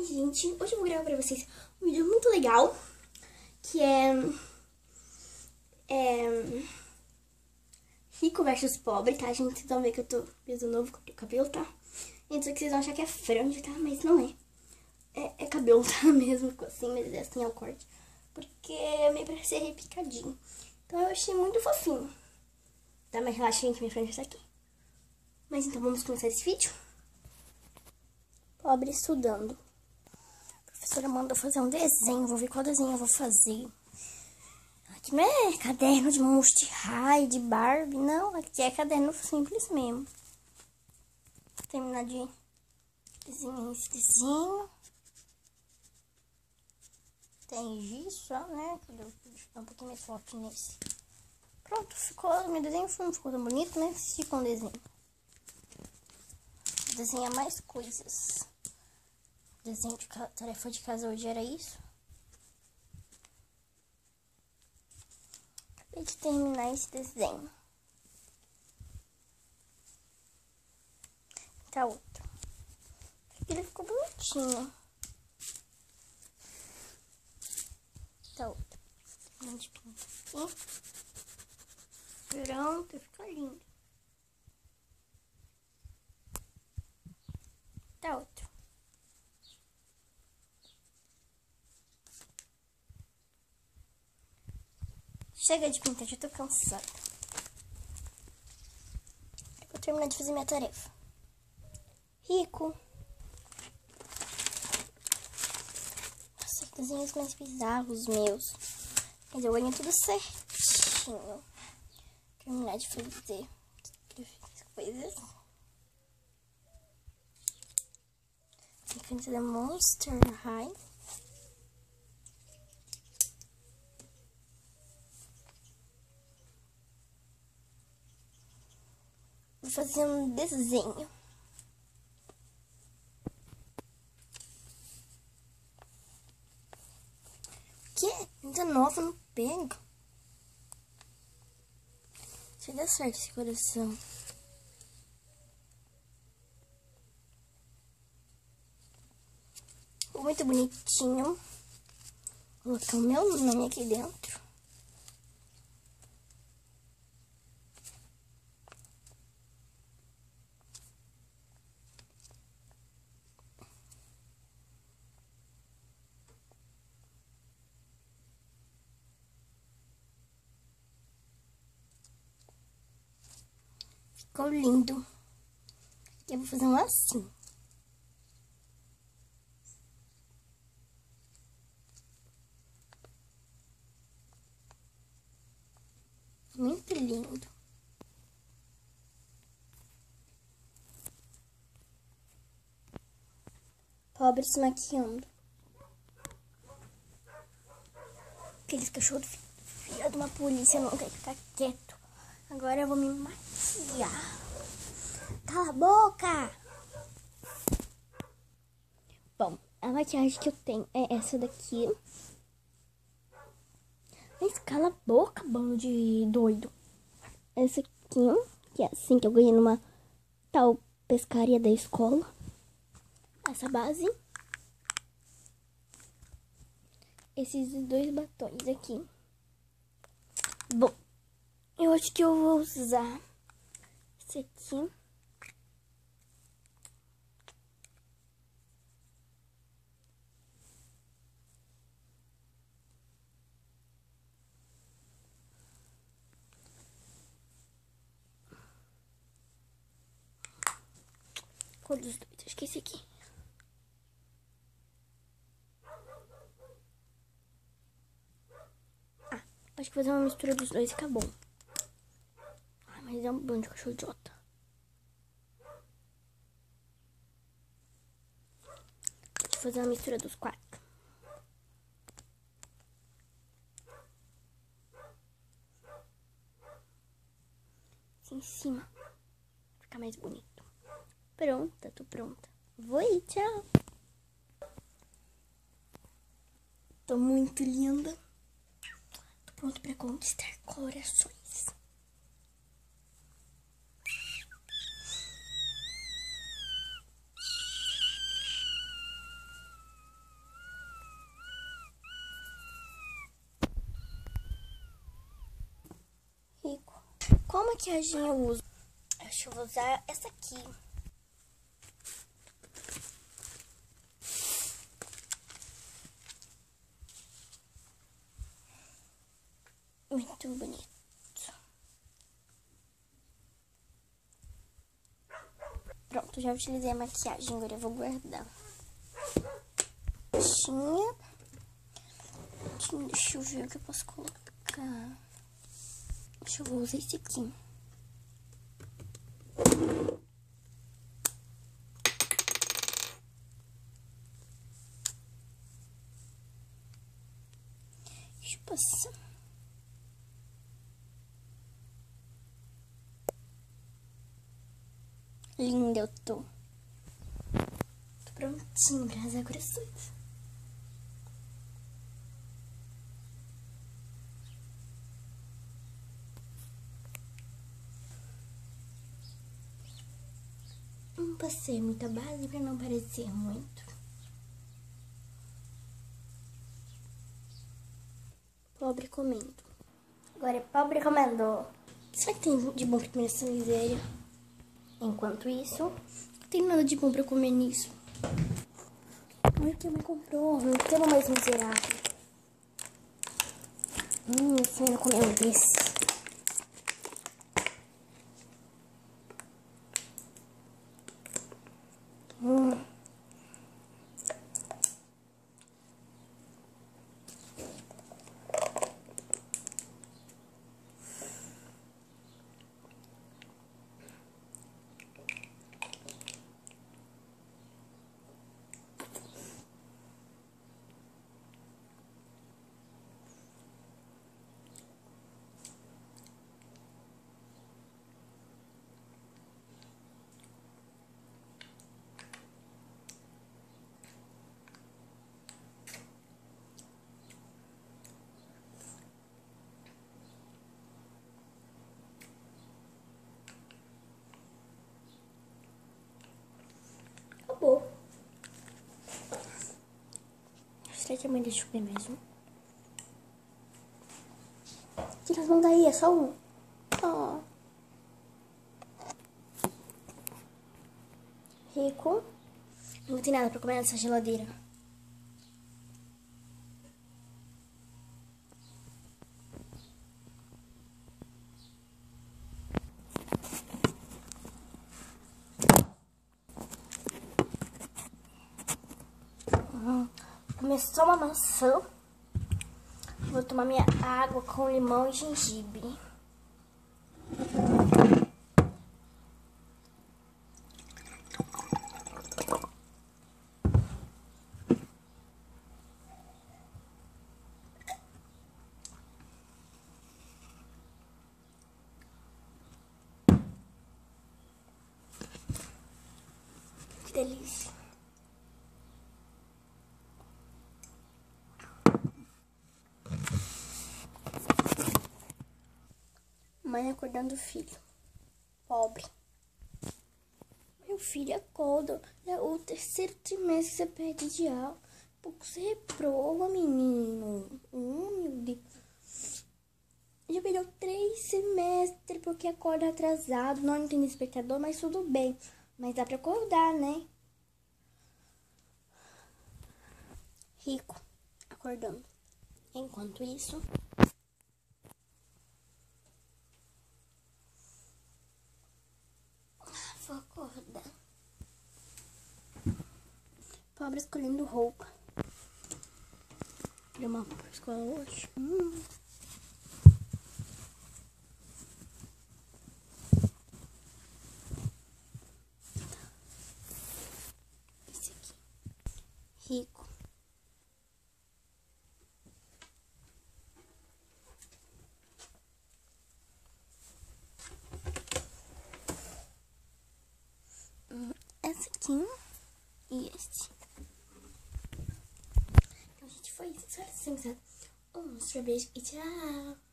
Oi, gente, hoje eu vou gravar pra vocês um vídeo muito legal, que é rico versus pobre, tá, gente? Vocês vão ver que eu tô peso novo, cortei o cabelo, tá? Então que vocês vão achar que é franja, tá? Mas não é. É cabelo, tá? Mesmo, ficou assim, mas assim é o corte. Porque é meio pra ser repicadinho. Então eu achei muito fofinho. Tá, mas relaxa, gente, minha franja tá aqui. Mas então vamos começar esse vídeo. Pobre estudando. A professora mandou fazer um desenho, vou ver qual desenho eu vou fazer. Aqui não é caderno de Monster High, de Barbie, não. Aqui é caderno simples mesmo. Vou terminar de desenhar esse desenho. Tem giz só, né? Deixa eu dar um pouquinho mais forte nesse. Pronto, ficou. Meu desenho não ficou tão bonito, né? Ficou um desenho. Vou desenhar mais coisas. Desenho de tarefa de casa hoje era isso. Acabei de terminar esse desenho. Tá outro. Aqui ele ficou bonitinho. Tá outro. Terminando de pintar aqui. Pronto, fica lindo. Tá outro. Chega de pintar, já tô cansada. Vou terminar de fazer minha tarefa. Rico. Nossa, que desenhos mais bizarros meus. Mas eu ganho tudo certinho. Terminar de fazer as coisas. Caneta da Monster High. Vou fazer um desenho. Que? Ainda nova, não pega. Se der certo esse coração. Ficou muito bonitinho. Vou colocar o meu nome aqui dentro. Ficou lindo. Eu vou fazer um assim. Muito lindo. Pobre se maquiando. Aqueles cachorros filha de uma polícia não quer ficar quieto. Agora eu vou me maquiar. Cala a boca! Bom, a maquiagem que eu tenho é essa daqui. Mas cala a boca, bando de doido. Essa aqui, que é assim que eu ganhei numa tal pescaria da escola. Essa base. Esses dois batons aqui. Bom, eu acho que eu vou usar esse aqui. Cor dos dois, acho que esse aqui. Acho que fazer uma mistura dos dois fica bom. Ai, mas é um bando de cachorro idiota. Deixa eu fazer uma mistura dos quatro. Assim em cima. Vai ficar mais bonito. Pronta, tô pronta. Vou ir, tchau. Tô muito linda. Tô pronta pra conquistar corações. maquiagem eu uso? Acho que eu vou usar essa aqui. Muito bonito. Pronto, já utilizei a maquiagem, agora eu vou guardar. Deixa eu ver o que eu posso colocar. Acho que eu vou usar esse aqui. Deixa eu passar. Linda eu tô. Tô prontinho pra as decorações. Não passei muita base pra não parecer muito. Pobre comendo. Agora é pobre comendo. Será que tem de bom pra comer essa miséria? Enquanto isso, não tem nada de bom pra comer nisso. Olha o que a mãe comprou. Não tem uma mais miserável. Esse menino comeu um desse. Acabou. Será que a mãe deixa eu comer mais um? Tira as mãos daí, é só um. Oh. Rico. Não tem nada pra comer nessa geladeira. Comer só uma maçã. Vou tomar minha água com limão e gengibre. Que delícia. Mãe acordando o filho. Pobre. Meu filho, acorda. É o terceiro trimestre que você perde de aula. Pouco você reprova, menino. Meu Deus. Já perdeu 3 semestres porque acorda atrasado. Não tem despertador, mas tudo bem. Mas dá pra acordar, né? Rico, acordando. Enquanto isso... Vou acordar. Pobre escolhendo roupa. Vou uma roupa pra escola hoje. Esse aqui. Rico. Essa aqui e este. Então, gente, foi isso. Espero que vocês tenham gostado. Um sorvete e tchau!